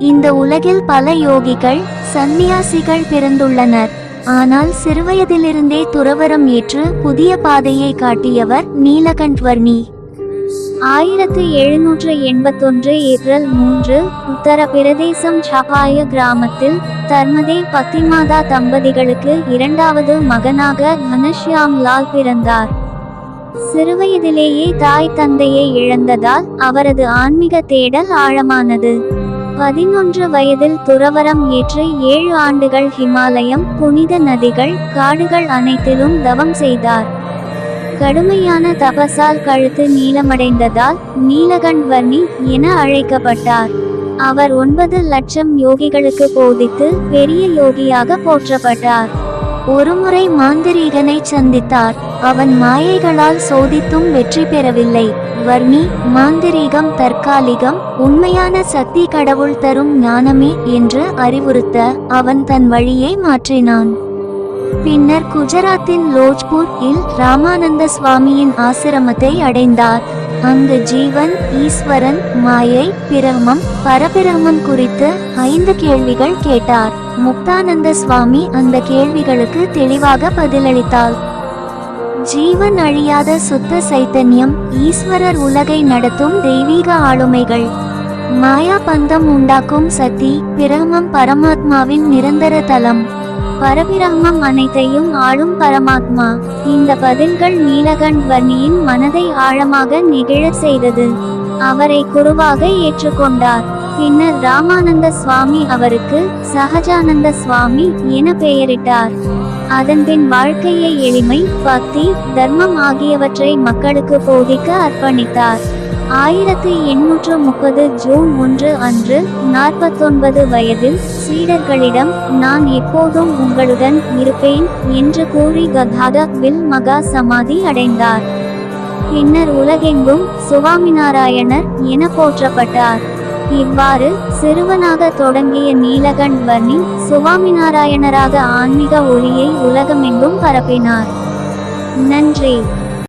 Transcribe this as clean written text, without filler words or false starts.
இந்த உலகில் பல யோகிகள், சந்நியாசிகள் பிறந்துள்ளனர். ஆனால் சிறுவயதிலிருந்தே துறவரம் ஏற்று புதிய பாதையை காட்டியவர் நீலகண்ட்வர்ணி. 1781 ஏப்ரல் 3 உத்தரப்பிரதேசம் சபாய கிராமத்தில் தர்மதேவ் பத்திமாதா தம்பதிகளுக்கு இரண்டாவது மகனாக கணஷ்யாம் லால் பிறந்தார். சிறுவயதிலேயே தாய் தந்தையை இழந்ததால் அவரது ஆன்மீக தேடல் ஆழமானது. 11 வயதில் துறவரம் ஏற்று 7 ஆண்டுகள் ஹிமாலயம், புனித நதிகள், காடுகள் அனைத்திலும் தவம் செய்தார். கடுமையான தபசால் கழுத்து நீளமடைந்ததால் நீலகண்ட்வர்ணி என அழைக்கப்பட்டார். அவர் 9 லட்சம் யோகிகளுக்கு போதித்து பெரிய யோகியாக போற்றப்பட்டார். ஒருமுறை மாந்திரீகனை சந்தித்தார். அவன் மாயைகளால் சோதித்தும் வெற்றி பெறவில்லை. வர்ணி, மாந்திரீகம் தற்காலிகம், உண்மையான சக்தி கடவுள் தரும் ஞானமே என்று அறிவுறுத்த அவன் தன் வழியை மாற்றினான். பின்னர் குஜராத்தின் லோஜ்பூர் இல் ராமானந்த சுவாமியின் ஆசிரமத்தை அடைந்தார். அங்கு ஜீவன், ஈஸ்வரன், மாயை, பிரம்மம், பரபிரம்மம் குறித்து 5 கேள்விகள் கேட்டார். முக்தானந்த சுவாமி அந்த கேள்விகளுக்கு தெளிவாக பதிலளித்தார். ஜீவன் அழியாத சுத்த சைத்தன்யம், ஈஸ்வரர் உலகை நடத்தும் தெய்வீக ஆளுமைகள், மாயா பந்தம் உண்டாக்கும் சக்தி, பிரம்மம் பரமாத்மாவின் நிரந்தர தலம், பரபிரம்மம் அனைத்தையும் ஆளும் பரமாத்மா. இந்த பதில்கள் நீலகண்ட்வர்ணியின் மனதை ஆழமாக நெகிழச் செய்தது. அவரை குருவாக ஏற்றுக்கொண்டார். பின்னர் ராமானந்த சுவாமி அவருக்கு சகஜானந்த சுவாமி என பெயரிட்டார். அதன்பின் வாழ்க்கையை எளிமை, பக்தி, தர்மம் ஆகியவற்றை மக்களுக்கு போதிக்க அர்ப்பணித்தார். 1830 ஜூன் 1 அன்று 49 வயதில் சீடர்களிடம் நான் எப்போதும் உங்களுடன் இருப்பேன் என்று கூறி கதாவில் மகா சமாதி அடைந்தார். பின்னர் உலகெங்கும் சுவாமிநாராயணர் என போற்றப்பட்டார். இவ்வாறு சிறுவனாக தொடங்கிய நீலகண்ட்வர்ணி சுவாமிநாராயணராக ஆன்மீக ஒளியை உலகமெங்கும் பரப்பினார். நன்றி.